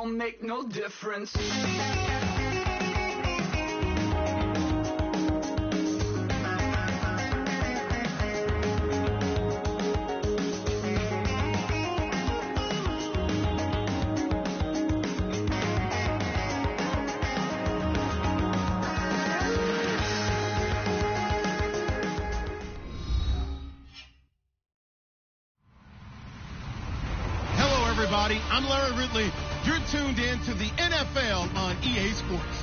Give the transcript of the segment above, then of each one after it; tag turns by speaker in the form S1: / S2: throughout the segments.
S1: don't make no difference.
S2: I'm Larry Ridley. You're tuned in to the NFL on EA Sports.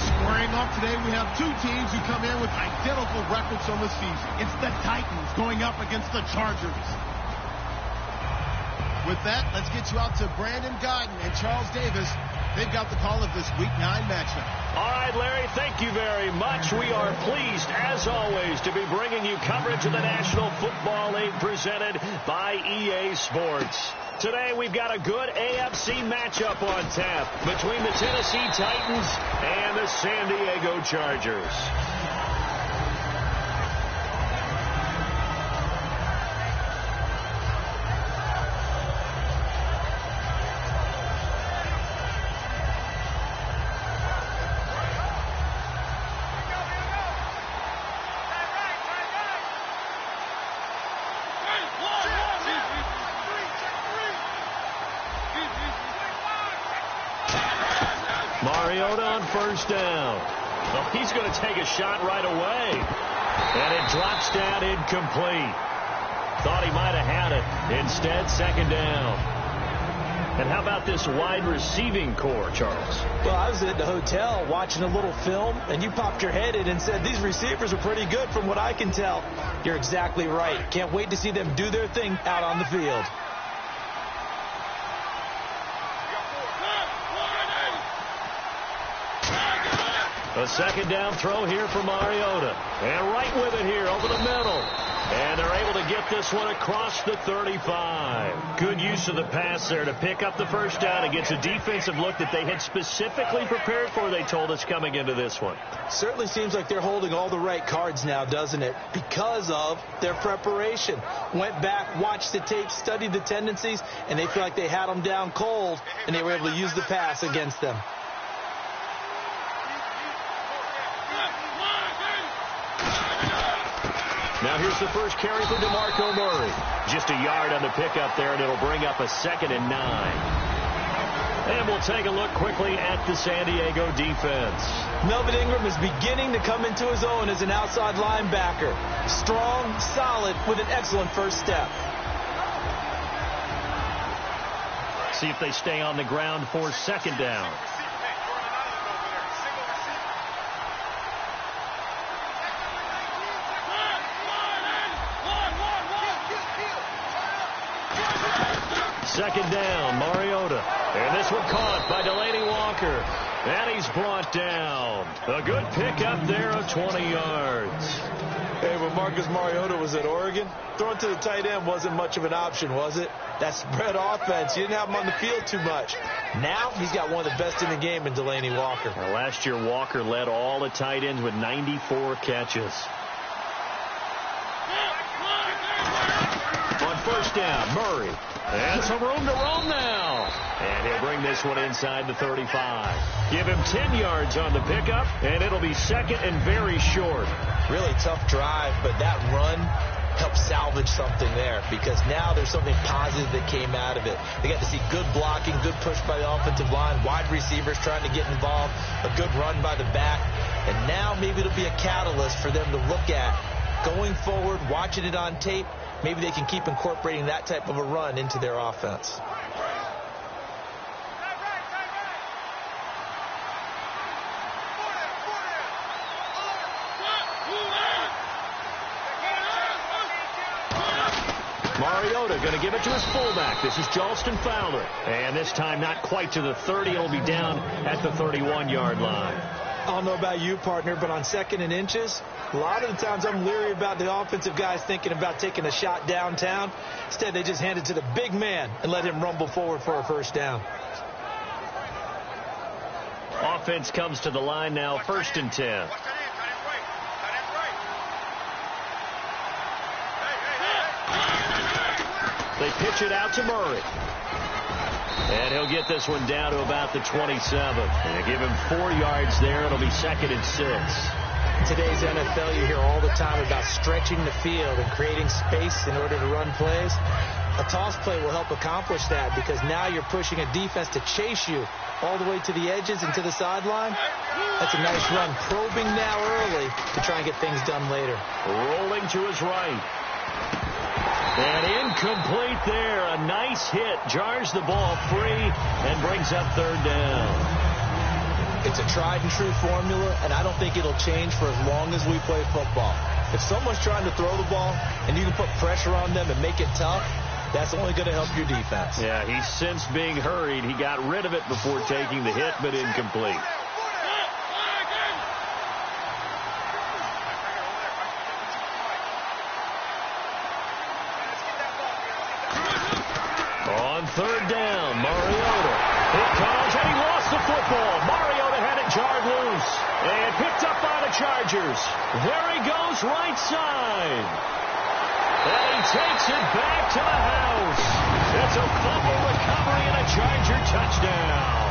S2: Squaring off today, we have two teams who come in with identical records on the season. It's the Titans going up against the Chargers. With that, let's get you out to Brandon Godden and Charles Davis. They've got the call of this Week 9 matchup.
S3: All right, Larry, thank you very much. We are pleased, as always, to be bringing you coverage of the National Football League presented by EA Sports. Today, we've got a good AFC matchup on tap between the Tennessee Titans and the San Diego Chargers. Mariota on first down. Well, he's going to take a shot right away. And it drops down incomplete. Thought he might have had it. Instead, second down. And how about this wide receiving core, Charles?
S4: Well, I was at the hotel watching a little film, and you popped your head in and said, these receivers are pretty good from what I can tell. You're exactly right. Can't wait to see them do their thing out on the field.
S3: A second down throw here for Mariota. And right with it here over the middle. And they're able to get this one across the 35. Good use of the pass there to pick up the first down against a defensive look that they had specifically prepared for, they told us, coming into this one.
S4: Certainly seems like they're holding all the right cards now, doesn't it? Because of their preparation. Went back, watched the tape, studied the tendencies, and they feel like they had them down cold, and they were able to use the pass against them.
S3: Now here's the first carry for DeMarco Murray. Just a yard on the pickup there, and it'll bring up a 2nd and 9. And we'll take a look quickly at the San Diego defense.
S4: Melvin Ingram is beginning to come into his own as an outside linebacker. Strong, solid, with an excellent first step.
S3: See if they stay on the ground for second down. Second down, Mariota. And this one caught by Delaney Walker. And he's brought down. A good pickup there of 20 yards.
S4: Hey, when Marcus Mariota was at Oregon, throwing to the tight end wasn't much of an option, was it? That spread offense, you didn't have him on the field too much. Now he's got one of the best in the game in Delaney Walker.
S3: Well, last year, Walker led all the tight ends with 94 catches. On first down, Murray. And some room to roam now. And he'll bring this one inside the 35. Give him 10 yards on the pickup, and it'll be second and very short.
S4: Really tough drive, but that run helped salvage something there, because now there's something positive that came out of it. They got to see good blocking, good push by the offensive line, wide receivers trying to get involved, a good run by the back. And now maybe it'll be a catalyst for them to look at going forward, watching it on tape. Maybe they can keep incorporating that type of a run into their offense.
S3: Mariota going to give it to his fullback. This is Jalston Fowler. And this time not quite to the 30. It'll be down at the 31-yard line.
S4: I don't know about you, partner, but on 2nd and inches, a lot of the times I'm leery about the offensive guys thinking about taking a shot downtown. Instead, they just hand it to the big man and let him rumble forward for a first down.
S3: Offense comes to the line now, 1st and 10. They pitch it out to Murray. And he'll get this one down to about the 27. And they give him 4 yards there. It'll be 2nd and 6.
S4: Today's NFL, you hear all the time about stretching the field and creating space in order to run plays. A toss play will help accomplish that because now you're pushing a defense to chase you all the way to the edges and to the sideline. That's a nice run. Probing now early to try and get things done later.
S3: Rolling to his right. And incomplete there. A nice hit. Jars the ball free and brings up 3rd down.
S4: It's a tried-and-true formula, and I don't think it'll change for as long as we play football. If someone's trying to throw the ball and you can put pressure on them and make it tough, that's only going to help your defense.
S3: Yeah, he's since being hurried. He got rid of it before taking the hit, but incomplete. On 3rd down, Mariota. It comes, and he lost the football. Mariota had it jarred loose and picked up by the Chargers. There he goes, right side. And he takes it back to the house. It's a fumble recovery and a Charger touchdown.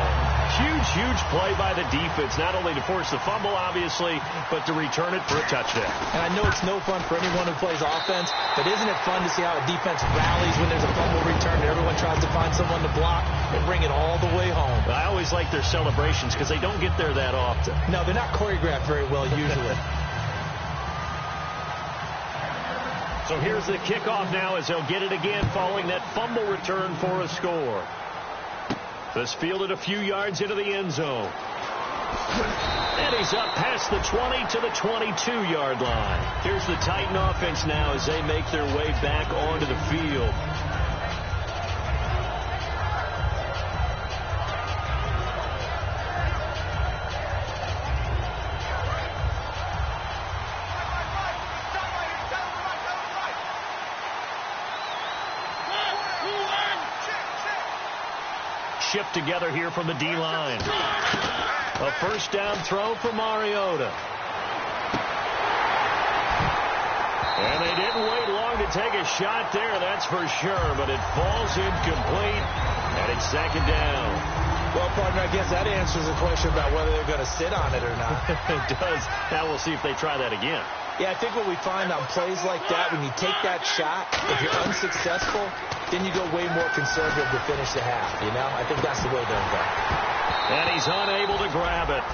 S3: Huge play by the defense, not only to force the fumble, obviously, but to return it for a touchdown.
S4: And I know it's no fun for anyone who plays offense, but isn't it fun to see how a defense rallies when there's a fumble return and everyone tries to find someone to block and bring it all the way home?
S3: I always like their celebrations because they don't get there that often.
S4: No, they're not choreographed very well usually.
S3: So here's the kickoff now as they'll get it again following that fumble return for a score. This fielded a few yards into the end zone. And he's up past the 20 to the 22-yard line. Here's the Titan offense now as they make their way back onto the field. Shift together here from the D-line. A 1st down throw for Mariota. And they didn't wait long to take a shot there, that's for sure, but it falls incomplete, and it's 2nd down.
S4: Well, partner, I guess that answers the question about whether they're going to sit on it or not.
S3: It does. Now we'll see if they try that again.
S4: Yeah, I think what we find on plays like that, when you take that shot, if you're unsuccessful, then you go way more conservative to finish the half, you know? I think that's the way they'll go.
S3: And he's unable to grab it.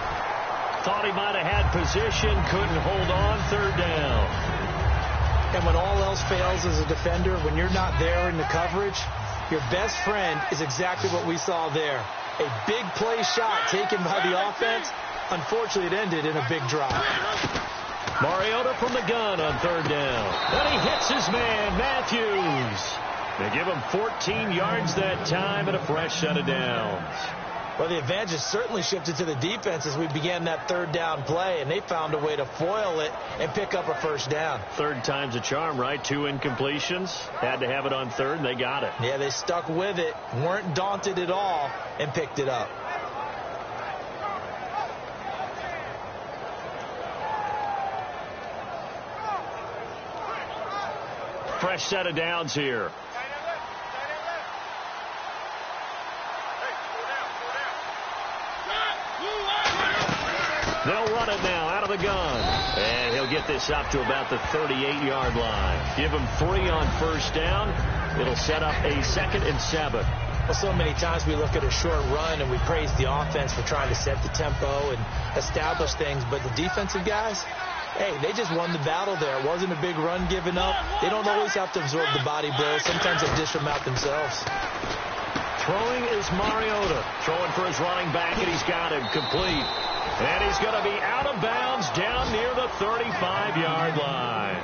S3: Thought he might have had position, couldn't hold on, 3rd down.
S4: And when all else fails as a defender, when you're not there in the coverage, your best friend is exactly what we saw there. A big play shot taken by the offense. Unfortunately, it ended in a big drive.
S3: Mariota from the gun on 3rd down. And he hits his man, Matthews. They give him 14 yards that time and a fresh set of downs.
S4: Well, the advantage has certainly shifted to the defense as we began that 3rd down play, and they found a way to foil it and pick up a 1st down.
S3: 3rd time's a charm, right? 2 incompletions. Had to have it on 3rd, and they got it.
S4: Yeah, they stuck with it, weren't daunted at all, and picked it up.
S3: Fresh set of downs here. They'll run it now out of the gun. And he'll get this up to about the 38-yard line. Give him 3 on 1st down. It'll set up a 2nd and 7.
S4: Well, so many times we look at a short run and we praise the offense for trying to set the tempo and establish things. But the defensive guys, hey, they just won the battle there. It wasn't a big run given up. They don't always have to absorb the body blows. Sometimes they dish them out themselves.
S3: Throwing is Mariota. Throwing for his running back, and he's got him complete. And he's going to be out of bounds down near the 35-yard line.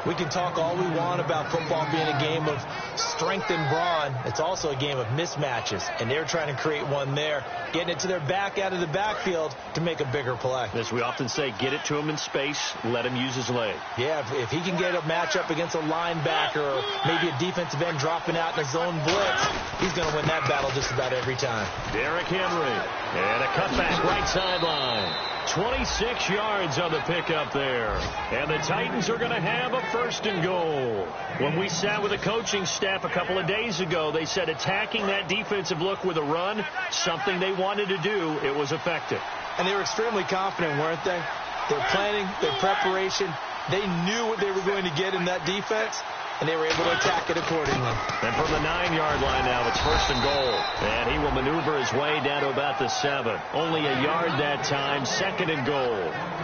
S4: We can talk all we want about football being a game of strength and brawn. It's also a game of mismatches, and they're trying to create one there, getting it to their back out of the backfield to make a bigger play.
S3: As we often say, get it to him in space, let him use his leg.
S4: Yeah, if he can get a matchup against a linebacker or maybe a defensive end dropping out in a zone blitz, he's going to win that battle just about every time.
S3: Derrick Henry, and a cutback right sideline. 26 yards on the pickup there. And the Titans are going to have a 1st and goal. When we sat with the coaching staff a couple of days ago, they said attacking that defensive look with a run, something they wanted to do, it was effective.
S4: And they were extremely confident, weren't they? Their planning, their preparation, they knew what they were going to get in that defense, and they were able to attack it accordingly.
S3: And from the 9-yard line now, it's 1st and goal. And he will maneuver his way down to about the 7. Only a yard that time, 2nd and goal.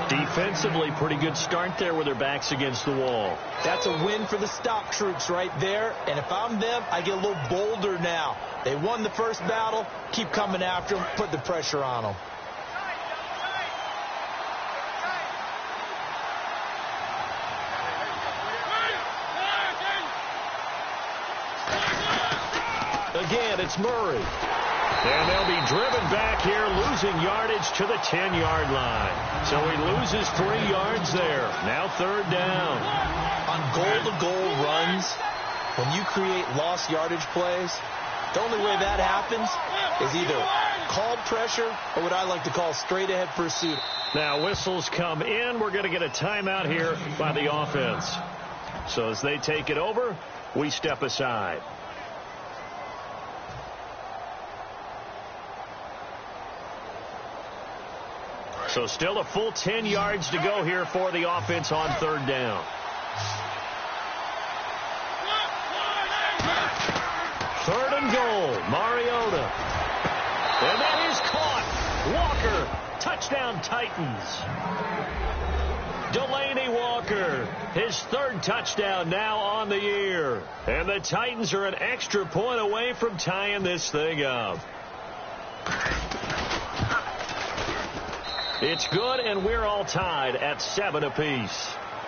S3: Defensively, pretty good start there with their backs against the wall.
S4: That's a win for the stop troops right there. And if I'm them, I get a little bolder now. They won the first battle. Keep coming after them. Put the pressure on them.
S3: Again, it's Murray. And they'll be driven back here, losing yardage to the 10-yard line. So he loses 3 yards there. Now 3rd down.
S4: On goal-to-goal runs, when you create lost yardage plays, the only way that happens is either called pressure or what I like to call straight-ahead pursuit.
S3: Now whistles come in. We're going to get a timeout here by the offense. So as they take it over, we step aside. So still a full 10 yards to go here for the offense on 3rd down. Third and goal, Mariota. And that is caught. Walker, touchdown Titans. Delaney Walker, his 3rd touchdown now on the year. And the Titans are an extra point away from tying this thing up. It's good, and we're all tied at 7 apiece.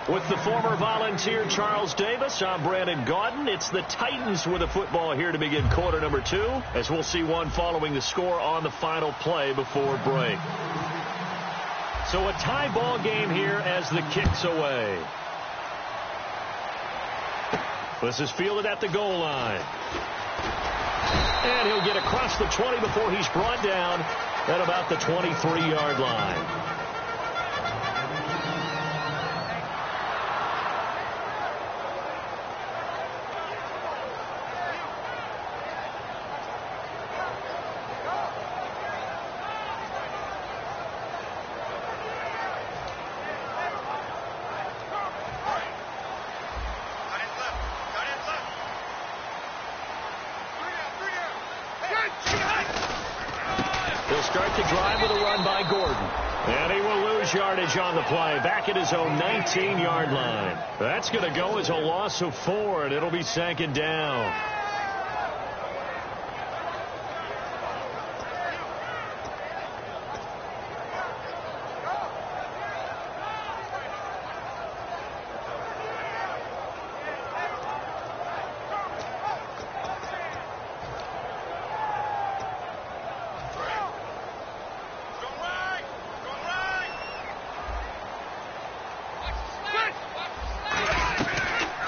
S3: With the former Volunteer Charles Davis, I'm Brandon Gaudin. It's the Titans with a football here to begin quarter number 2, as we'll see one following the score on the final play before break. So a tie ball game here as the kick's away. This is fielded at the goal line. And he'll get across the 20 before he's brought down at about the 23-yard line. Start the drive with a run by Gordon. And he will lose yardage on the play. Back at his own 19-yard line. That's going to go as a loss of 4, and it'll be 2nd down.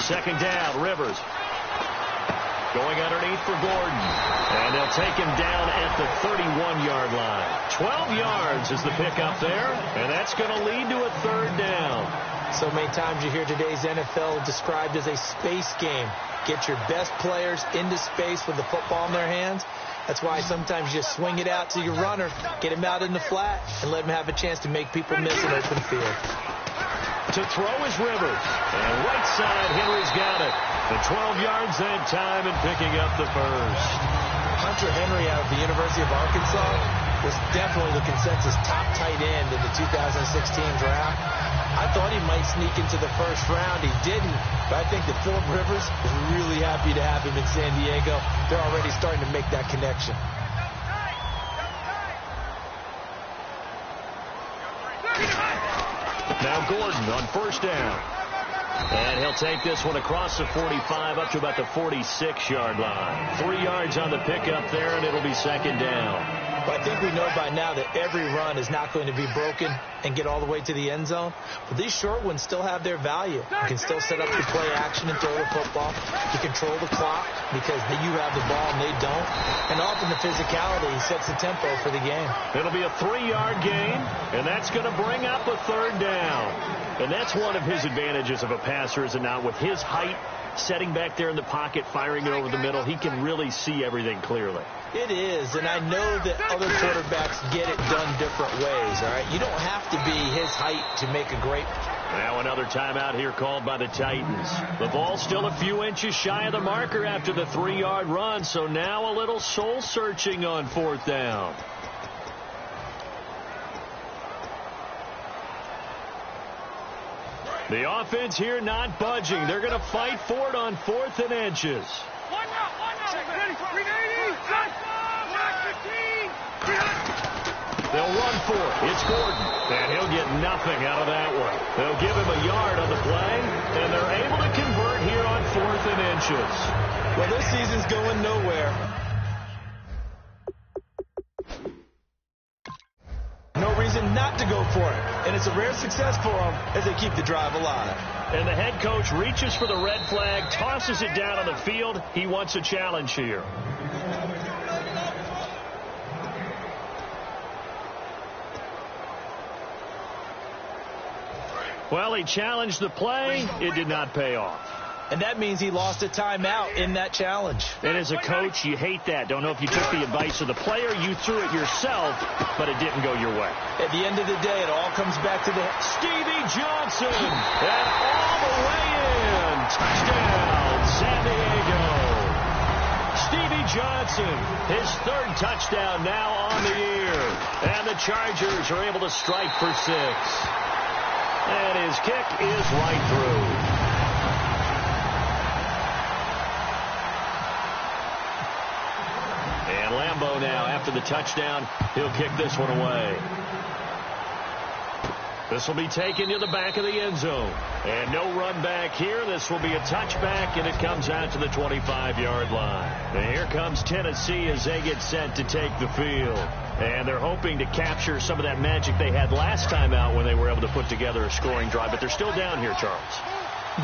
S3: Second down, Rivers. Going underneath for Gordon. And they'll take him down at the 31-yard line. 12 yards is the pickup there. And that's going to lead to a 3rd down.
S4: So many times you hear today's NFL described as a space game. Get your best players into space with the football in their hands. That's why sometimes you just swing it out to your runner, get him out in the flat, and let him have a chance to make people miss an open field.
S3: To throw is Rivers. And right side, Henry's got it. And 12 yards that time and picking up the 1st.
S4: Hunter Henry out of the University of Arkansas was definitely the consensus top tight end in the 2016 draft. I thought he might sneak into the 1st round. He didn't. But I think that Phillip Rivers is really happy to have him in San Diego. They're already starting to make that connection.
S3: Now Gordon on 1st down. And he'll take this one across the 45 up to about the 46-yard line. 3 yards on the pickup there, and it'll be 2nd down.
S4: Well, I think we know by now that every run is not going to be broken and get all the way to the end zone. But these short ones still have their value. You can still set up your play action and throw the football. You control the clock because you have the ball and they don't. And often the physicality sets the tempo for the game.
S3: It'll be a 3-yard gain, and that's going to bring up a 3rd down. And that's one of his advantages of a passer, is it not? With his height, setting back there in the pocket, firing it over the middle, he can really see everything clearly.
S4: It is, and I know that other quarterbacks get it done different ways, all right? You don't have to be his height to make a great.
S3: Now another timeout here called by the Titans. The ball's still a few inches shy of the marker after the 3-yard run, so now a little soul-searching on 4th down. The offense here not budging. They're going to fight for it on 4th and inches. They'll run for it. It's Gordon, and he'll get nothing out of that one. They'll give him a yard on the play, and they're able to convert here on 4th and inches.
S4: Well, this season's going nowhere. No reason not to go for it, and it's a rare success for them as they keep the drive alive.
S3: And the head coach reaches for the red flag, tosses it down on the field. He wants a challenge here. Well, he challenged the play. It did not pay off.
S4: And that means he lost a timeout in that challenge.
S3: And as a coach, you hate that. Don't know if you took the advice of the player. You threw it yourself, but it didn't go your way.
S4: At the end of the day, it all comes back to the
S3: Stevie Johnson. And all the way in. Touchdown, San Diego. Stevie Johnson, his 3rd touchdown now on the year. And the Chargers are able to strike for 6. And his kick is right through. And Lambeau now, after the touchdown, he'll kick this one away. This will be taken to the back of the end zone. And no run back here. This will be a touchback, and it comes out to the 25-yard line. And here comes Tennessee as they get set to take the field. And they're hoping to capture some of that magic they had last time out when they were able to put together a scoring drive. But they're still down here, Charles.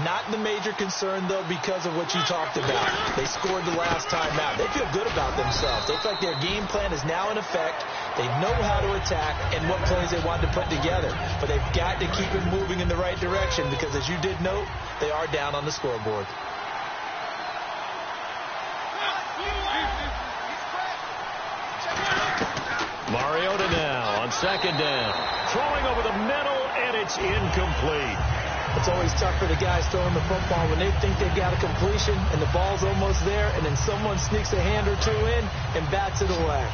S4: Not the major concern, though, because of what you talked about. They scored the last time out. They feel good about themselves. They look like their game plan is now in effect. They know how to attack and what plays they want to put together. But they've got to keep it moving in the right direction because, as you did note, they are down on the scoreboard.
S3: Mariota now on 2nd down. Throwing over the middle, and it's incomplete.
S4: It's always tough for the guys throwing the football when they think they've got a completion and the ball's almost there, and then someone sneaks a hand or two in and bats it away.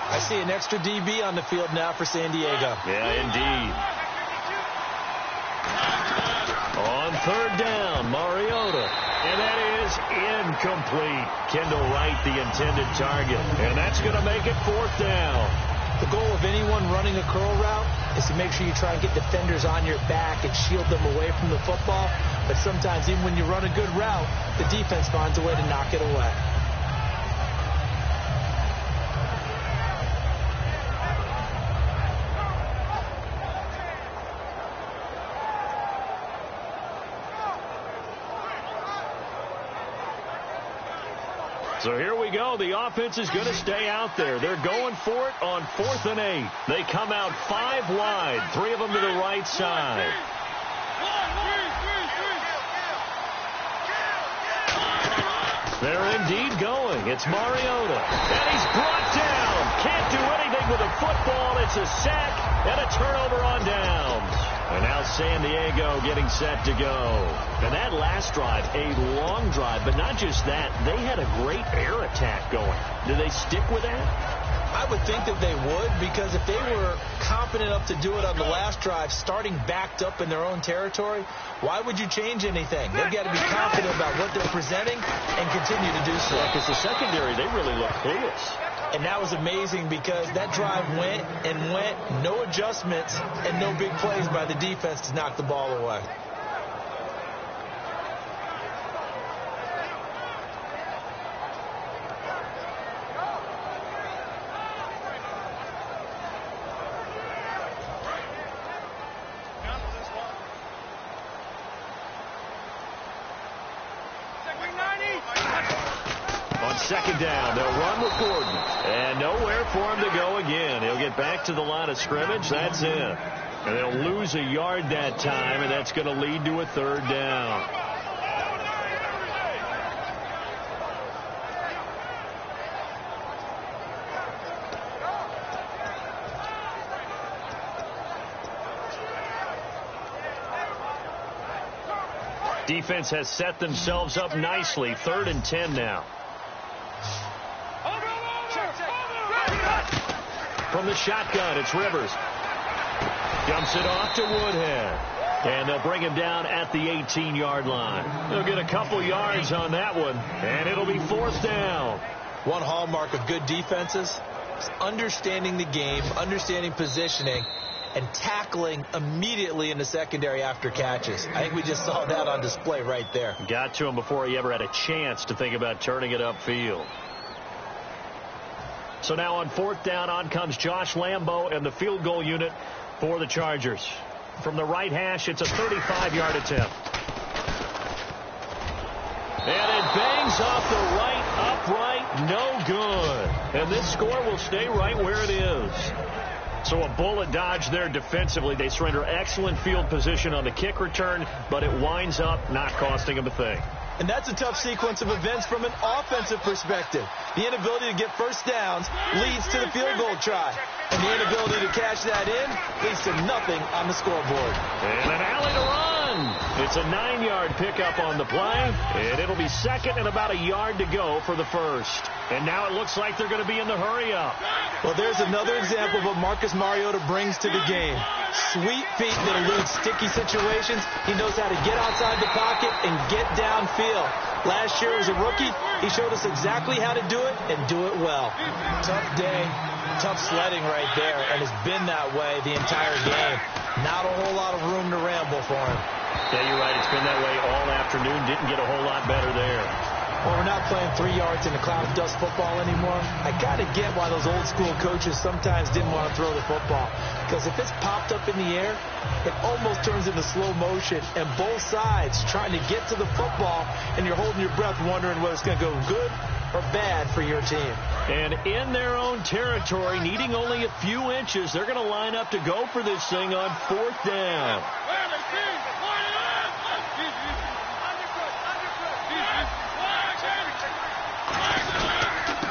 S4: I see an extra DB on the field now for San Diego.
S3: Yeah, indeed. On 3rd down, Mariota. And that is incomplete. Kendall Wright, the intended target. And that's going to make it 4th down.
S4: The goal of anyone running a curl route is to make sure you try and get defenders on your back and shield them away from the football. But sometimes, even when you run a good route, the defense finds a way to knock it away.
S3: So here we go. The offense is going to stay out there. They're going for it on 4th and 8. They come out 5 wide, 3 of them to the right side. They're indeed going. It's Mariota. And he's brought down. Can't do anything with a football. It's a sack and a turnover on downs. And now San Diego getting set to go. And that last drive, a long drive, but not just that. They had a great air attack going. Do they stick with that?
S4: I would think that they would, because if they were confident enough to do it on the last drive, starting backed up in their own territory, why would you change anything? They've got to be confident about what they're presenting and continue to do so.
S3: Because the secondary, they really look clueless.
S4: And that was amazing because that drive went and went, no adjustments and no big plays by the defense to knock the ball away.
S3: On second down, they'll run with Gordon. And nowhere for him to go again. He'll get back to the line of scrimmage. That's it. And they'll lose a yard that time, and that's going to lead to a third down. Defense has set themselves up nicely. 3rd and 10 now. From the shotgun, it's Rivers. Dumps it off to Woodhead. And they'll bring him down at the 18-yard line. They'll get a couple yards on that one, and it'll be 4th down.
S4: One hallmark of good defenses is understanding the game, understanding positioning, and tackling immediately in the secondary after catches. I think we just saw that on display right there.
S3: Got to him before he ever had a chance to think about turning it upfield. So now on 4th down, on comes Josh Lambo and the field goal unit for the Chargers. From the right hash, it's a 35-yard attempt. And it bangs off the right upright, no good. And this score will stay right where it is. So a bullet dodge there defensively. They surrender excellent field position on the kick return, but it winds up not costing them a thing.
S4: And that's a tough sequence of events from an offensive perspective. The inability to get first downs leads to the field goal try. And the inability to cash that in leads to nothing on the scoreboard.
S3: And an alley to run. It's a 9-yard pickup on the play. And it'll be 2nd and about a yard to go for the first. And now it looks like they're going to be in the hurry-up.
S4: Well, there's another example of what Marcus Mariota brings to the game. Sweet feet that elude sticky situations. He knows how to get outside the pocket and get downfield. Last year as a rookie, he showed us exactly how to do it and do it well. Tough day, tough sledding right there, and it's been that way the entire game. Not a whole lot of room to ramble for him.
S3: Yeah, you're right. It's been that way all afternoon. Didn't get a whole lot better there.
S4: Well, we're not playing 3 yards in a cloud of dust football anymore. I got to get why those old school coaches sometimes didn't want to throw the football. Because if it's popped up in the air, it almost turns into slow motion. And both sides trying to get to the football, and you're holding your breath wondering whether it's going to go good or bad for your team.
S3: And in their own territory, needing only a few inches, they're going to line up to go for this thing on 4th down.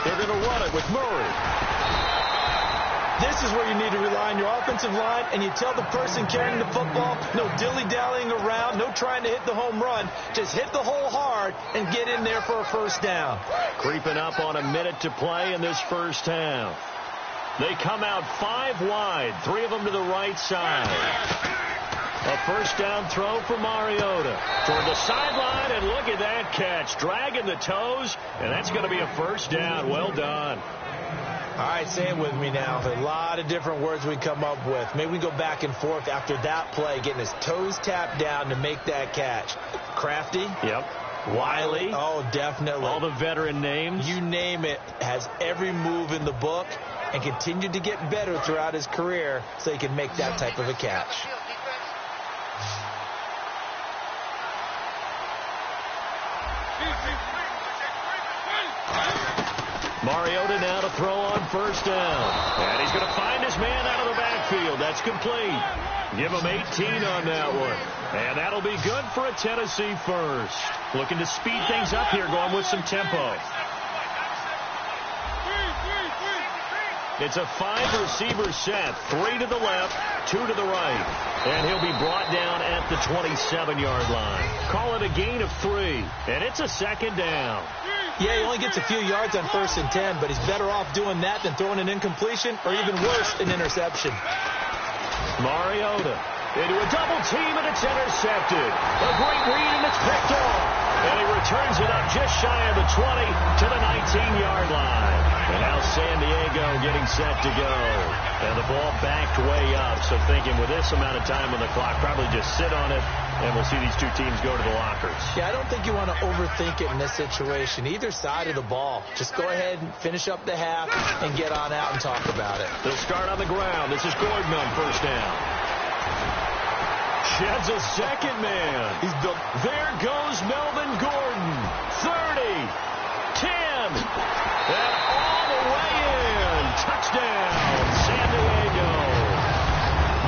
S3: They're going to run it with Murray.
S4: This is where you need to rely on your offensive line, and you tell the person carrying the football, no dilly-dallying around, no trying to hit the home run. Just hit the hole hard and get in there for a first down.
S3: Creeping up on a minute to play in this first half. They come out 5 wide, 3 of them to the right side. A first down throw for Mariota toward the sideline, and look at that catch. Dragging the toes, and that's going to be a first down. Well done.
S4: All right, say it with me now. A lot of different words we come up with. Maybe we go back and forth after that play, getting his toes tapped down to make that catch. Crafty.
S3: Yep. Wiley.
S4: Oh, definitely.
S3: All the veteran names.
S4: You name it. Has every move in the book and continued to get better throughout his career so he can make that type of a catch.
S3: Mariota now to throw on first down. And he's going to find his man out of the backfield. That's complete. Give him 18 on that one. And that'll be good for a Tennessee first. Looking to speed things up here, going with some tempo. It's a 5-receiver set. 3 to the left, 2 to the right. And he'll be brought down at the 27-yard line. Call it a gain of 3. And it's a second down.
S4: Yeah, he only gets a few yards on 1st and 10, but he's better off doing that than throwing an incompletion or even worse, an interception.
S3: Mariota into a double team, and it's intercepted. A great read, and it's picked off. And he returns it up just shy of the 20 to the 19-yard line. And now San Diego getting set to go. And the ball backed way up. So thinking with this amount of time on the clock, probably just sit on it, and we'll see these two teams go to the lockers.
S4: Yeah, I don't think you want to overthink it in this situation. Either side of the ball. Just go ahead and finish up the half and get on out and talk about it.
S3: They'll start on the ground. This is Gordon on first down. Sheds a second man. There goes Melvin Gordon. 30, 10, And all the way in. Touchdown, San Diego.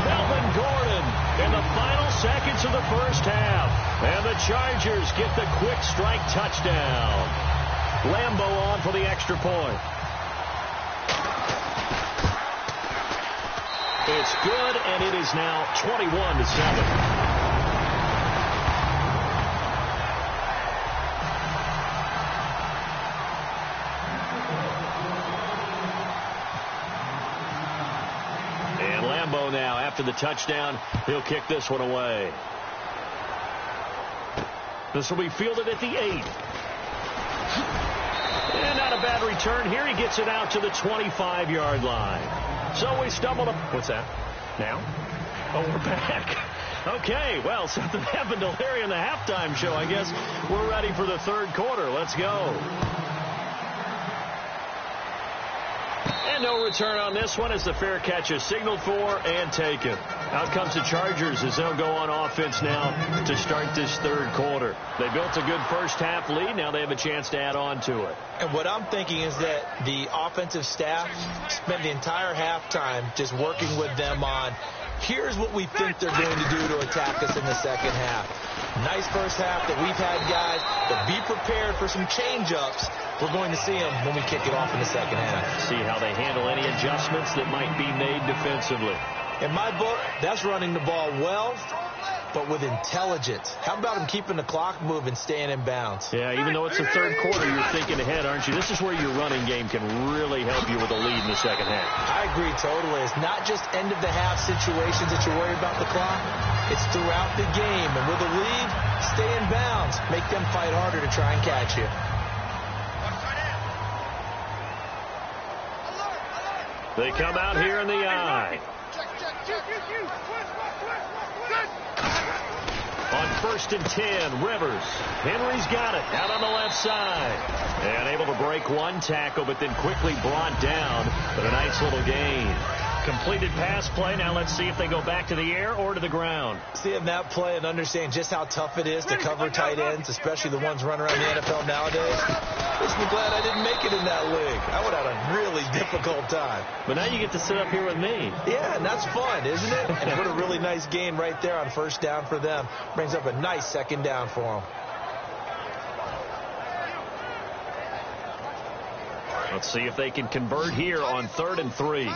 S3: Melvin Gordon in the final seconds of the first half. And the Chargers get the quick strike touchdown. Lambeau on for the extra point. It's good, and it is now 21-7. Now, after the touchdown, he'll kick this one away. This will be fielded at the 8. And not a bad return here. He gets it out to the 25-yard line. So we stumbled up. What's that? Now? Oh, we're back. Okay, well, something happened to Larry in the halftime show. I guess we're ready for the third quarter. Let's go. And no return on this one as the fair catch is signaled for and taken. Out comes the Chargers as they'll go on offense now to start this third quarter. They built a good first half lead. Now they have a chance to add on to it.
S4: And what I'm thinking is that the offensive staff spent the entire halftime just working with them on, here's what we think they're going to do to attack us in the second half. Nice first half that we've had, guys, but be prepared for some change-ups. We're going to see them when we kick it off in the second half.
S3: See how they handle any adjustments that might be made defensively.
S4: In my book, that's running the ball well, but with intelligence. How about them keeping the clock moving, staying in bounds?
S3: Yeah, even though it's the third quarter, you're thinking ahead, aren't you? This is where your running game can really help you with a lead in the second half.
S4: I agree totally. It's not just end-of-the-half situations that you worry about the clock. It's throughout the game. And with a lead, stay in bounds. Make them fight harder to try and catch you.
S3: They come out here in the eye. On 1st and 10, Rivers. Henry's got it out on the left side. And able to break one tackle, but then quickly brought down. But a nice little gain. Completed pass play. Now let's see if they go back to the air or to the ground.
S4: Seeing that play and understand just how tough it is to cover tight ends, especially the ones running around the NFL nowadays. Makes me glad I didn't make it in that league. I would have had a really difficult time.
S3: But now you get to sit up here with me.
S4: Yeah, and that's fun, isn't it? And put a really nice game right there on first down for them. Brings up a nice second down for them.
S3: Let's see if they can convert here on 3rd and 3.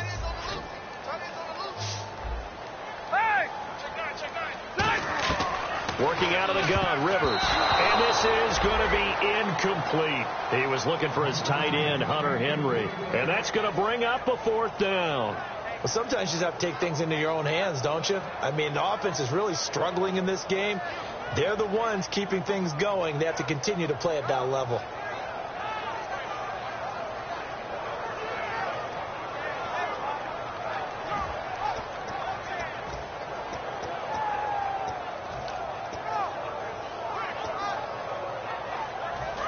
S3: Working out of the gun, Rivers. And this is going to be incomplete. He was looking for his tight end, Hunter Henry. And that's going to bring up a 4th down.
S4: Well, sometimes you just have to take things into your own hands, don't you? I mean, the offense is really struggling in this game. They're the ones keeping things going. They have to continue to play at that level.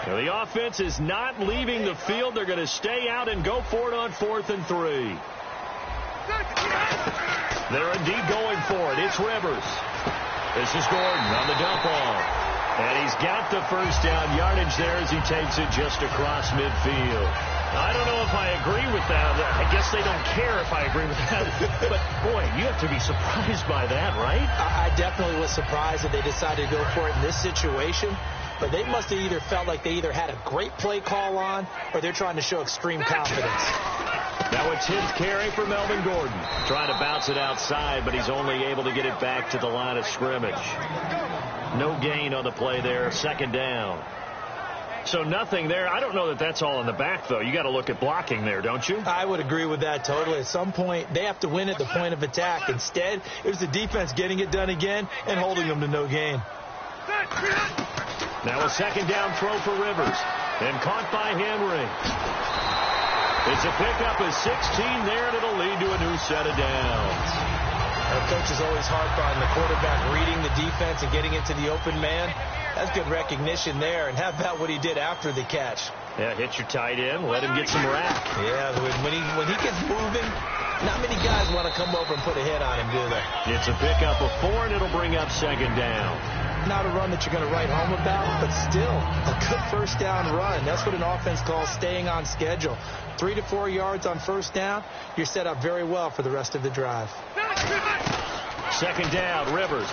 S3: Now, the offense is not leaving the field. They're going to stay out and go for it on 4th and 3. They're indeed going for it. It's Rivers. This is Gordon on the dump off. And he's got the first down yardage there as he takes it just across midfield. I don't know if I agree with that. I guess they don't care if I agree with that. But, boy, you have to be surprised by that, right?
S4: I definitely was surprised that they decided to go for it in this situation. But they must have either felt like they either had a great play call on or they're trying to show extreme confidence.
S3: Now it's his carry for Melvin Gordon. Trying to bounce it outside, but he's only able to get it back to the line of scrimmage. No gain on the play there. 2nd down. So nothing there. I don't know that that's all in the back, though. You got to look at blocking there, don't you?
S4: I would agree with that totally. At some point, they have to win at the point of attack. Instead, it was the defense getting it done again and holding them to no gain.
S3: Now a 2nd down throw for Rivers. And caught by Henry. It's a pickup of 16 there, and it'll lead to a new set of downs.
S4: Our coach is always harped on the quarterback reading the defense and getting into the open man. That's good recognition there. And how about what he did after the catch?
S3: Yeah, hit your tight end, let him get some rack.
S4: Yeah, when he gets moving, not many guys want to come over and put a hit on him, do they?
S3: It's a pickup of 4, and it'll bring up 2nd down.
S4: not a run that you're going to write home about, but still a good first down run. That's what an offense calls staying on schedule. 3 to 4 yards on first down, you're set up very well for the rest of the drive.
S3: Second down, Rivers.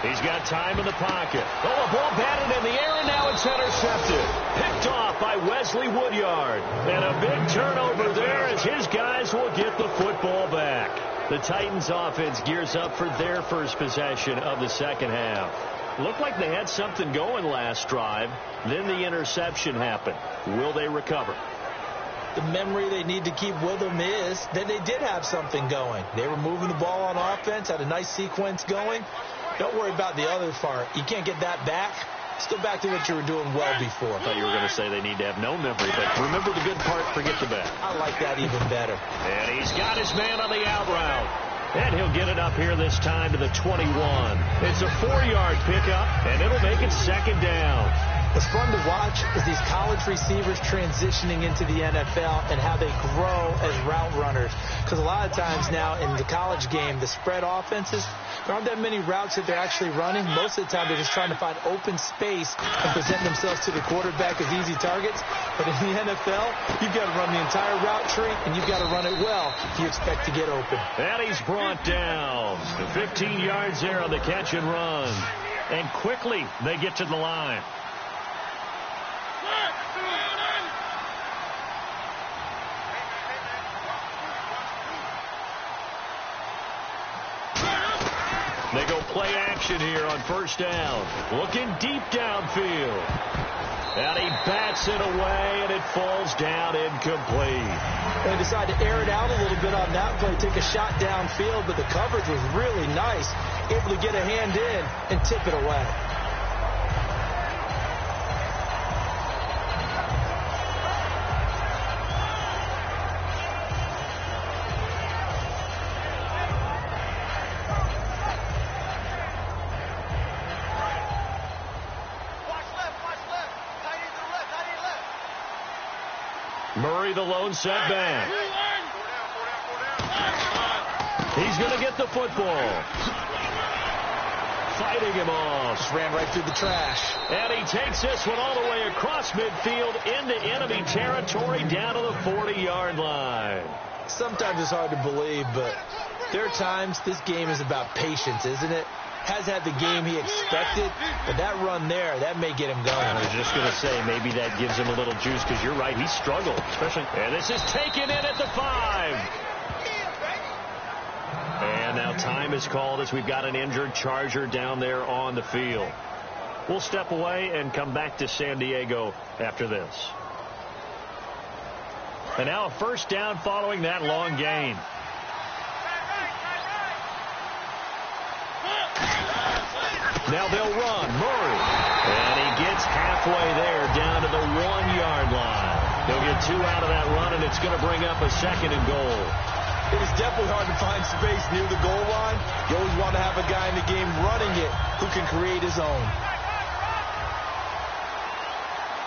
S3: He's got time in the pocket. Oh, a ball batted in the air, and now it's intercepted. Picked off by Wesley Woodyard. And a big turnover there as his guys will get the football back. The Titans offense gears up for their first possession of the second half. Looked like they had something going last drive. Then the interception happened. Will they recover?
S4: The memory they need to keep with them is that they did have something going. They were moving the ball on offense, had a nice sequence going. Don't worry about the other part. You can't get that back. Let's go back to what you were doing well before.
S3: I thought you were going to say they need to have no memory, but remember the good part, forget the bad.
S4: I like that even better.
S3: And he's got his man on the out route. And he'll get it up here this time to the 21. It's a 4-yard pickup, and it'll make it second down.
S4: What's fun to watch is these college receivers transitioning into the NFL and how they grow as route runners. Because a lot of times now in the college game, the spread offenses, there aren't that many routes that they're actually running. Most of the time, they're just trying to find open space and present themselves to the quarterback as easy targets. But in the NFL, you've got to run the entire route tree, and you've got to run it well if you expect to get open.
S3: And he's brought down. 15 yards there on the catch and run. And quickly, they get to the line. They go play action here on first down. Looking deep downfield. And he bats it away, and it falls down incomplete.
S4: They decide to air it out a little bit on that play, take a shot downfield, but the coverage was really nice. Able to get a hand in and tip it away.
S3: Murray, the lone setback. He's going to get the football. Fighting him off.
S4: Just ran right through the trash.
S3: And he takes this one all the way across midfield into enemy territory down to the 40-yard line.
S4: Sometimes it's hard to believe, but there are times this game is about patience, isn't it? Has had the game he expected, but that run there, that may get him going.
S3: I was just going to say, maybe that gives him a little juice, because you're right, he struggled, especially. And this is taken in at the 5. And now time is called as we've got an injured Charger down there on the field. We'll step away and come back to San Diego after this. And now a first down following that long gain. Now they'll run. Murray. And he gets halfway there down to the 1-yard line. They'll get 2 out of that run, and it's going to bring up a second and goal.
S4: It is definitely hard to find space near the goal line. You always want to have a guy in the game running it who can create his own.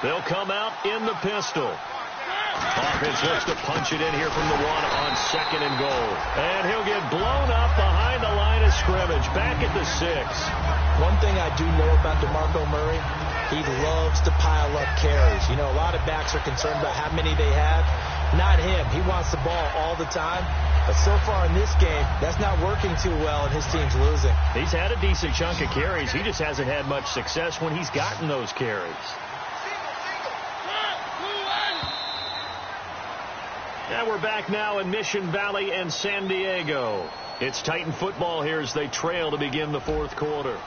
S3: They'll come out in the pistol. Offense looks to punch it in here from the 1 on second and goal. And he'll get blown up behind the line of scrimmage, back at the 6.
S4: One thing I do know about DeMarco Murray, he loves to pile up carries. You know, a lot of backs are concerned about how many they have. Not him. He wants the ball all the time. But so far in this game, that's not working too well, and his team's losing.
S3: He's had a decent chunk of carries. He just hasn't had much success when he's gotten those carries. And we're back now in Mission Valley and San Diego. It's Titan football here as they trail to begin the fourth quarter.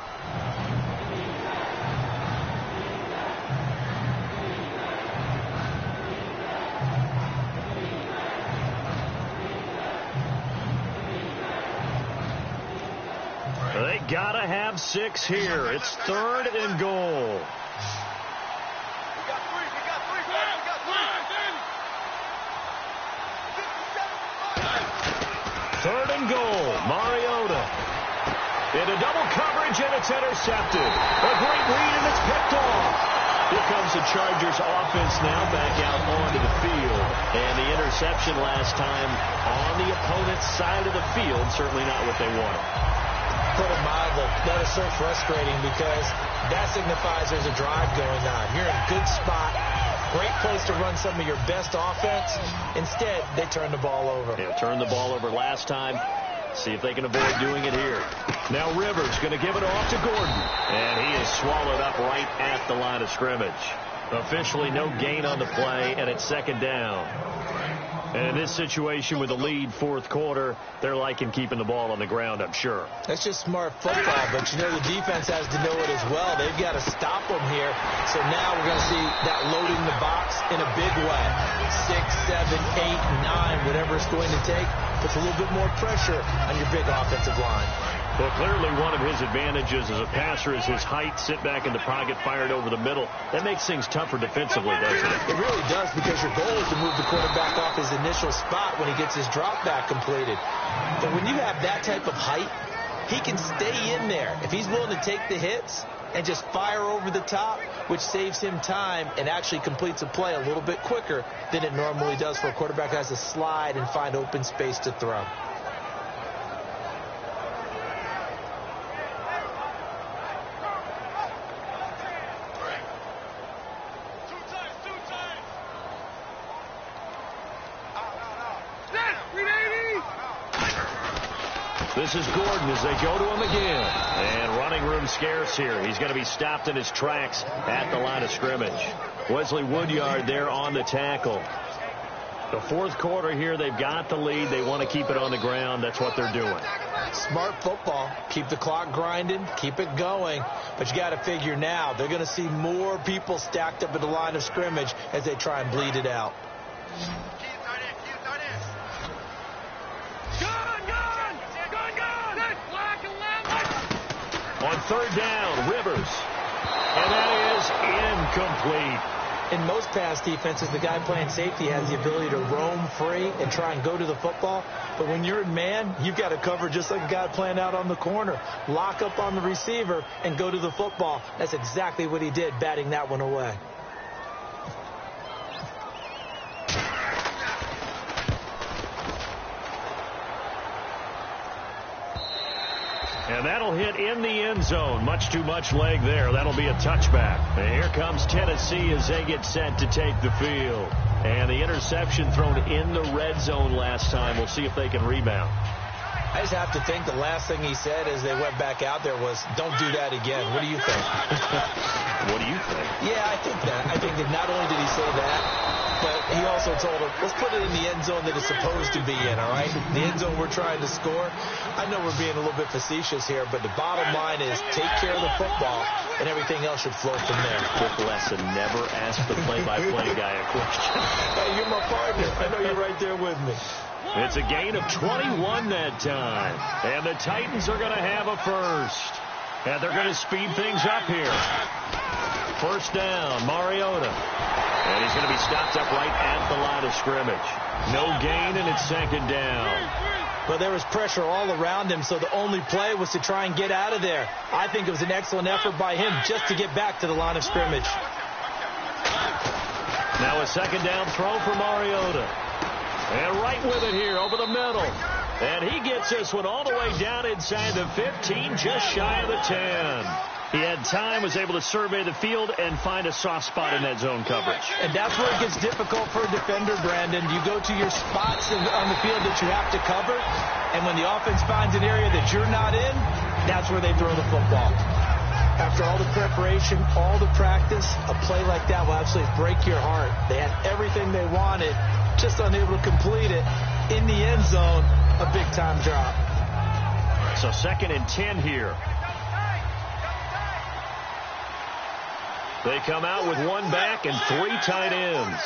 S3: They gotta have 6 here. It's 3rd and goal. Third and goal. Mariota. Into double coverage, and it's intercepted. A great read, and it's picked off. Here comes the Chargers offense now back out onto the field. And the interception last time on the opponent's side of the field, certainly not what they wanted.
S4: put it mildly. That is so frustrating because that signifies there's a drive going on. You're in a good spot. Great place to run some of your best offense. Instead, they turn the ball over.
S3: Yeah, turned the ball over last time. See if they can avoid doing it here. Now Rivers going to give it off to Gordon. And he is swallowed up right at the line of scrimmage. Officially no gain on the play, and it's second down. And in this situation with a lead fourth quarter, they're liking keeping the ball on the ground, I'm sure.
S4: That's just smart football, but you know the defense has to know it as well. They've got to stop them here. So now we're going to see that loading the box in a big way. 6, 7, 8, 9, whatever it's going to take, puts a little bit more pressure on your big offensive line.
S3: Well, clearly one of his advantages as a passer is his height, sit back in the pocket, fired over the middle. That makes things tougher defensively, doesn't it?
S4: It really does, because your goal is to move the quarterback off his initial spot when he gets his drop back completed. But when you have that type of height, he can stay in there. If he's willing to take the hits and just fire over the top, which saves him time and actually completes a play a little bit quicker than it normally does for a quarterback who has to slide and find open space to throw.
S3: This is Gordon as they go to him again. And running room scarce here. He's going to be stopped in his tracks at the line of scrimmage. Wesley Woodyard there on the tackle. The fourth quarter here, they've got the lead. They want to keep it on the ground. That's what they're doing.
S4: Smart football. Keep the clock grinding. Keep it going. But you got to figure now, they're going to see more people stacked up at the line of scrimmage as they try and bleed it out.
S3: On third down, Rivers. And that is incomplete.
S4: In most pass defenses, the guy playing safety has the ability to roam free and try and go to the football. But when you're in man, you've got to cover just like a guy playing out on the corner. Lock up on the receiver and go to the football. That's exactly what he did, batting that one away.
S3: And that'll hit in the end zone. Much too much leg there. That'll be a touchback. And here comes Tennessee as they get set to take the field. And the interception thrown in the red zone last time. We'll see if they can rebound.
S4: I just have to think the last thing he said as they went back out there was, don't do that again. What do you think?
S3: What do you think?
S4: Yeah, I think that. I think that not only did he say that, but he also told him, let's put it in the end zone that it's supposed to be in, all right? The end zone we're trying to score. I know we're being a little bit facetious here, but the bottom line is take care of the football, and everything else should flow from there.
S3: Quick lesson, never ask the play-by-play guy a question.
S4: Hey, you're my partner. I know you're right there with me.
S3: It's a gain of 21 that time. And the Titans are going to have a first. And they're going to speed things up here. First down, Mariota. And he's going to be stopped up right at the line of scrimmage. No gain, and it's second down.
S4: Well, there was pressure all around him, so the only play was to try and get out of there. I think it was an excellent effort by him just to get back to the line of scrimmage.
S3: Now a second down throw for Mariota. And right with it here over the middle. And he gets this one all the way down inside the 15, just shy of the 10. He had time, was able to survey the field and find a soft spot in that zone coverage.
S4: And that's where it gets difficult for a defender, Brandon. You go to your spots on the field that you have to cover, and when the offense finds an area that you're not in, that's where they throw the football. After all the preparation, all the practice, a play like that will absolutely break your heart. They had everything they wanted, just unable to complete it. In the end zone, a big-time drop.
S3: So second and 10 here. They come out with one back and three tight ends.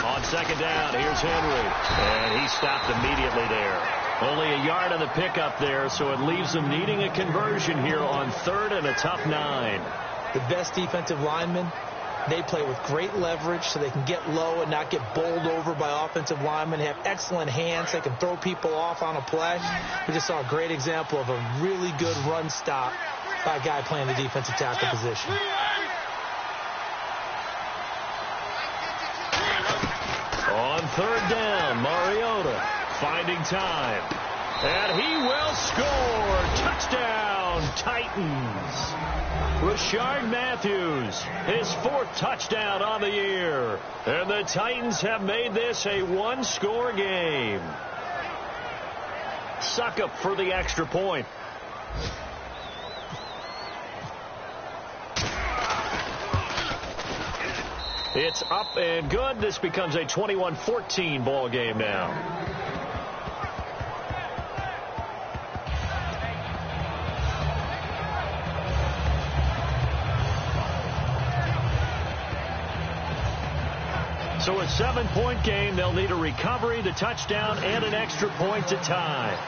S3: On second down, here's Henry. And he stopped immediately there. Only a yard on the pickup there, so it leaves them needing a conversion here on third and a tough 9.
S4: The best defensive linemen, they play with great leverage so they can get low and not get bowled over by offensive linemen. They have excellent hands. They can throw people off on a play. We just saw a great example of a really good run stop by a guy playing the defensive tackle position.
S3: On third down, Mariota. finding time. And he will score. Touchdown, Titans. Rashard Matthews, his 4th touchdown on the year. And the Titans have made this a one-score game. Suckup for the extra point. It's up and good. This becomes a 21-14 ball game now. So a 7-point game. They'll need a recovery, the touchdown, and an extra point to tie.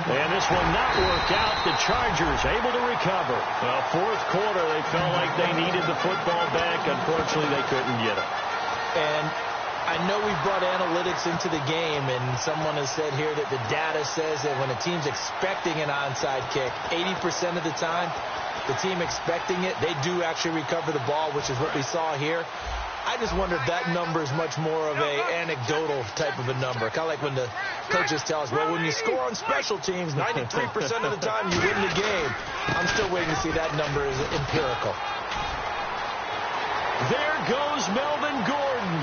S3: And this will not work out. The Chargers able to recover. Well, 4th quarter, they felt like they needed the football back. Unfortunately, they couldn't get it.
S4: And I know we brought analytics into the game, and someone has said here that the data says that when a team's expecting an onside kick, 80% of the time, the team expecting it, they do actually recover the ball, which is what we saw here. I just wonder if that number is much more of a anecdotal type of a number. Kind of like when the coaches tell us, well, when you score on special teams, 93% of the time you win the game. I'm still waiting to see that number is empirical.
S3: There goes Melvin Gordon.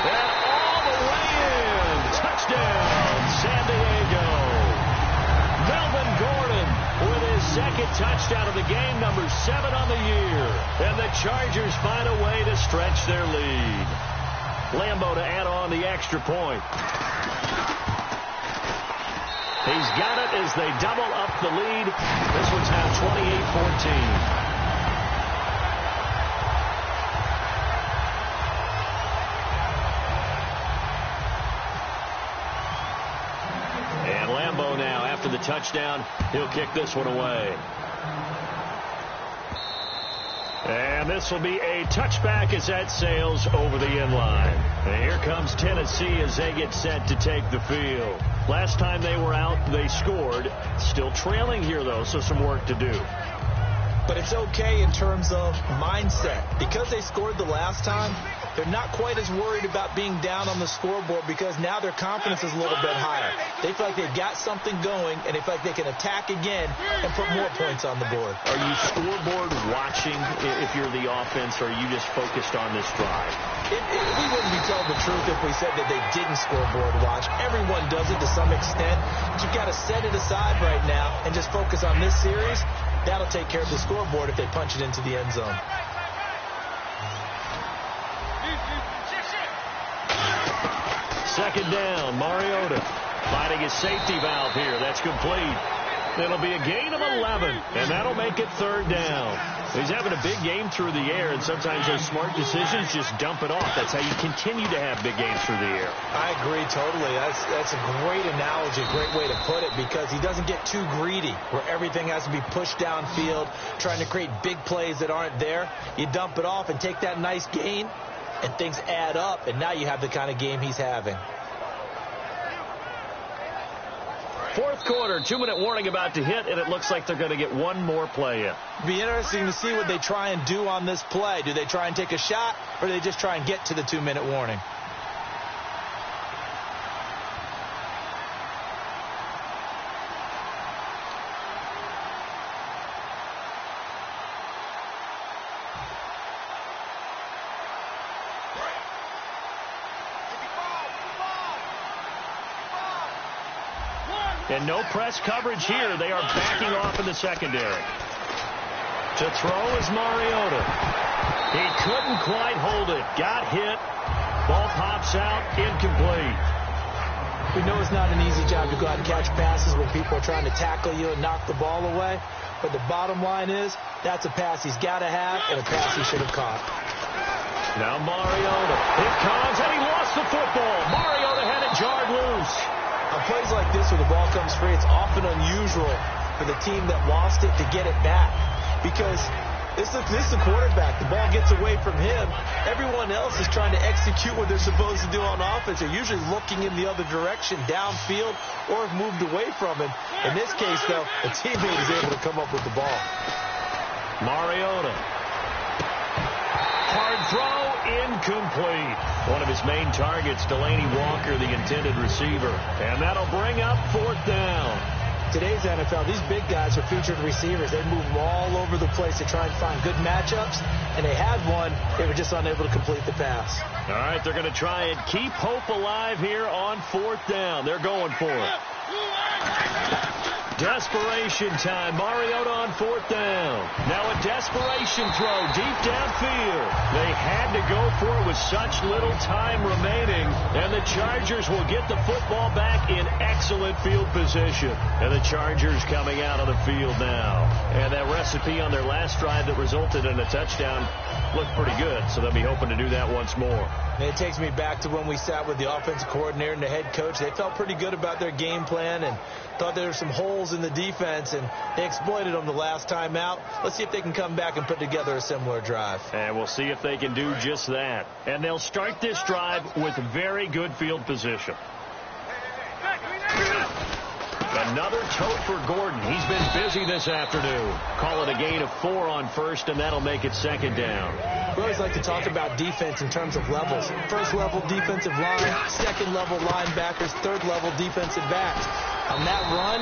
S3: And all the way in. Touchdown, San Diego. Melvin Gordon with his 2nd touchdown of the game, number 7 on the year. And the Chargers find a way to stretch their lead. Lambeau to add on the extra point. He's got it as they double up the lead. This one's now 28-14. Now, after the touchdown, he'll kick this one away. And this will be a touchback as that sails over the end line. And here comes Tennessee as they get set to take the field. Last time they were out, they scored. Still trailing here, though, so some work to do.
S4: But it's okay in terms of mindset. Because they scored the last time, they're not quite as worried about being down on the scoreboard because now their confidence is a little bit higher. They feel like they've got something going, and they feel like they can attack again and put more points on the board.
S3: Are you scoreboard watching if you're the offense, or are you just focused on this drive?
S4: We wouldn't be telling the truth if we said that they didn't scoreboard watch. Everyone does it to some extent. But you've got to set it aside right now and just focus on this series. That'll take care of the scoreboard if they punch it into the end zone.
S3: Second down, Mariota finding his safety valve here. That's complete. It'll be a gain of 11, and that'll make it 3rd down. He's having a big game through the air, and sometimes those smart decisions just dump it off. That's how you continue to have big games through the air.
S4: I agree totally. That's a great analogy, a great way to put it, because he doesn't get too greedy where everything has to be pushed downfield, trying to create big plays that aren't there. You dump it off and take that nice gain, and things add up, and now you have the kind of game he's having.
S3: 4th quarter, 2-minute warning about to hit, and it looks like they're going to get one more play in.
S4: It'll be interesting to see what they try and do on this play. Do they try and take a shot, or do they just try and get to the 2-minute warning?
S3: And no press coverage here. They are backing off in the secondary. To throw is Mariota. He couldn't quite hold it. Got hit. Ball pops out. Incomplete.
S4: We know it's not an easy job to go out and catch passes when people are trying to tackle you and knock the ball away. But the bottom line is, that's a pass he's got to have and a pass he should have caught.
S3: Now Mariota. Here comes, and he lost the football. Mariota had it jarred loose.
S4: On plays like this where the ball comes free, it's often unusual for the team that lost it to get it back. Because this is the quarterback. The ball gets away from him. Everyone else is trying to execute what they're supposed to do on offense. They're usually looking in the other direction, downfield, or have moved away from him. In this case, though, a teammate is able to come up with the ball.
S3: Mariota. Hard throw incomplete. One of his main targets, Delaney Walker, the intended receiver. And that'll bring up 4th down.
S4: Today's NFL, these big guys are featured receivers. They move all over the place to try and find good matchups, and they had one. They were just unable to complete the pass.
S3: All right, they're going to try and keep hope alive here on 4th down. They're going for it. Desperation time. Mariota on 4th down. Now a desperation throw deep downfield. They had to go for it with such little time remaining, and the Chargers will get the football back in excellent field position. And the Chargers coming out of the field now. And that recipe on their last drive that resulted in a touchdown looked pretty good, so they'll be hoping to do that once more.
S4: And it takes me back to when we sat with the offensive coordinator and the head coach. They felt pretty good about their game plan and thought there were some holes in the defense, and they exploited them the last time out. Let's see if they can come back and put together a similar drive. And
S3: we'll see if they can do just that. And they'll start this drive with very good field position. Another tote for Gordon. He's been busy this afternoon. Call it a gain of 4 on 1st, and that'll make it 2nd down.
S4: We always like to talk about defense in terms of levels. 1st level defensive line, 2nd level linebackers, 3rd level defensive backs. On that run,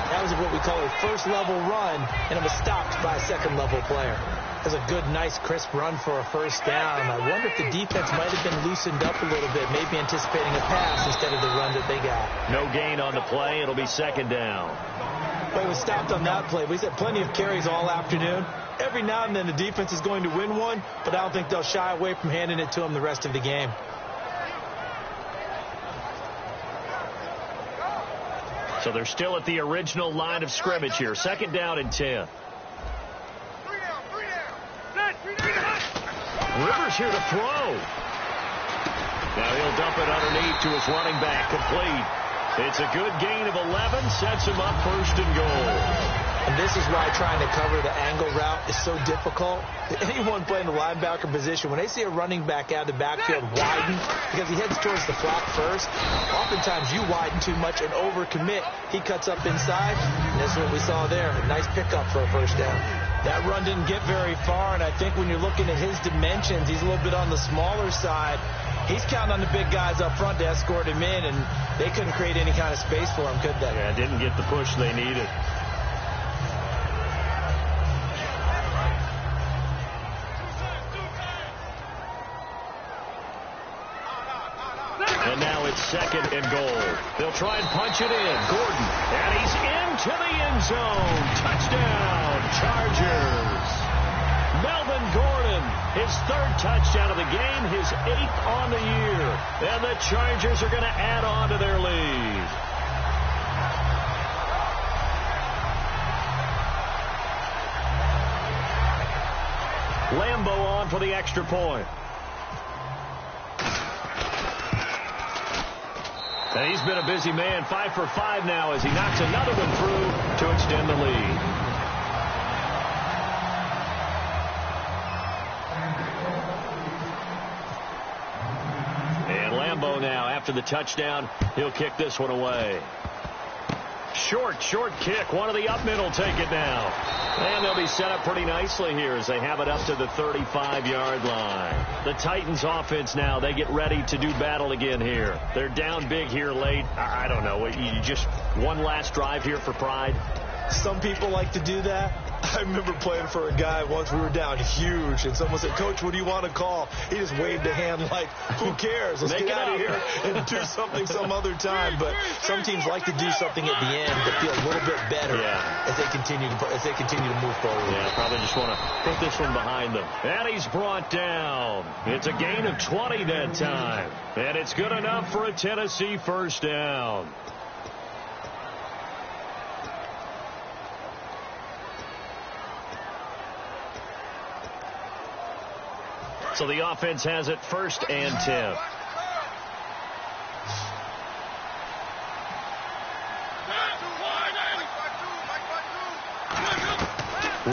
S4: that was what we call a 1st level run, and it was stopped by a 2nd level player. It was a good, nice, crisp run for a 1st down. I wonder if the defense might have been loosened up a little bit, maybe anticipating a pass instead of the run that they got.
S3: No gain on the play. It'll be 2nd down.
S4: But it was stopped on that play. We had plenty of carries all afternoon. Every now and then the defense is going to win one, but I don't think they'll shy away from handing it to them the rest of the game.
S3: So they're still at the original line of scrimmage here. 2nd down and 10. Rivers here to throw. Now he'll dump it underneath to his running back. Complete. It's a good gain of 11. Sets him up 1st and goal.
S4: And this is why trying to cover the angle route is so difficult. Anyone playing the linebacker position, when they see a running back out of the backfield widen, because he heads towards the flat first, oftentimes you widen too much and overcommit. He cuts up inside, and that's what we saw there. A nice pickup for a 1st down. That run didn't get very far, and I think when you're looking at his dimensions, he's a little bit on the smaller side. He's counting on the big guys up front to escort him in, and they couldn't create any kind of space for him, could they?
S3: Yeah, didn't get the push they needed. And now it's 2nd and goal. They'll try and punch it in. Gordon, and he's into the end zone. Touchdown, Chargers. Melvin Gordon, his 3rd touchdown of the game, his 8th on the year. And the Chargers are going to add on to their lead. Lambeau on for the extra point. And he's been a busy man, 5 for 5 now as he knocks another one through to extend the lead. And Lambeau now, after the touchdown, he'll kick this one away. Short kick. One of the up middle take it now. And they'll be set up pretty nicely here as they have it up to the 35-yard line. The Titans offense now, they get ready to do battle again here. They're down big here late. I don't know. You just one last drive here for pride?
S4: Some people like to do that. I remember playing for a guy once. We were down huge, and someone said, "Coach, what do you want to call?" He just waved a hand like, "Who cares? Let's get out of here and do something some other time." But some teams like to do something at the end to feel a little bit better as they continue to move forward.
S3: Yeah, probably just want to put this one behind them. And he's brought down. It's a gain of 20 that time, and it's good enough for a Tennessee 1st down. So the offense has it 1st and 10.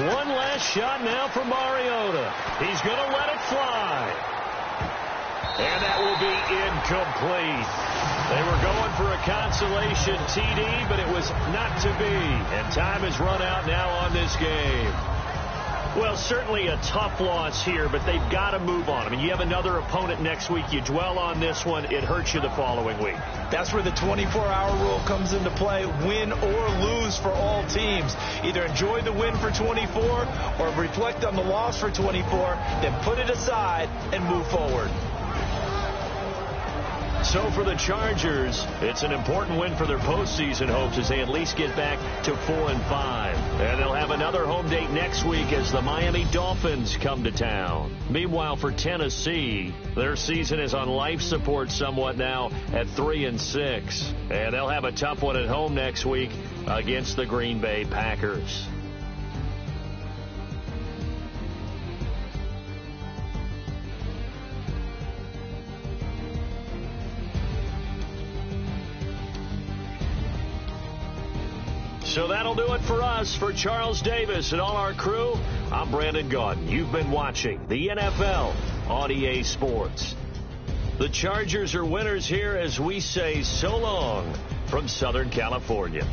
S3: One last shot now for Mariota. He's going to let it fly. And that will be incomplete. They were going for a consolation TD, but it was not to be. And time has run out now on this game. Well, certainly a tough loss here, but they've got to move on. I mean, you have another opponent next week. You dwell on this one, it hurts you the following week.
S4: That's where the 24-hour rule comes into play, win or lose for all teams. Either enjoy the win for 24 or reflect on the loss for 24, then put it aside and move forward.
S3: So for the Chargers, it's an important win for their postseason hopes as they at least get back to 4-5. And they'll have another home date next week as the Miami Dolphins come to town. Meanwhile, for Tennessee, their season is on life support somewhat now at 3-6. And they'll have a tough one at home next week against the Green Bay Packers. So that'll do it for us. For Charles Davis and all our crew, I'm Brandon Gaudin. You've been watching the NFL on EA Sports. The Chargers are winners here as we say so long from Southern California.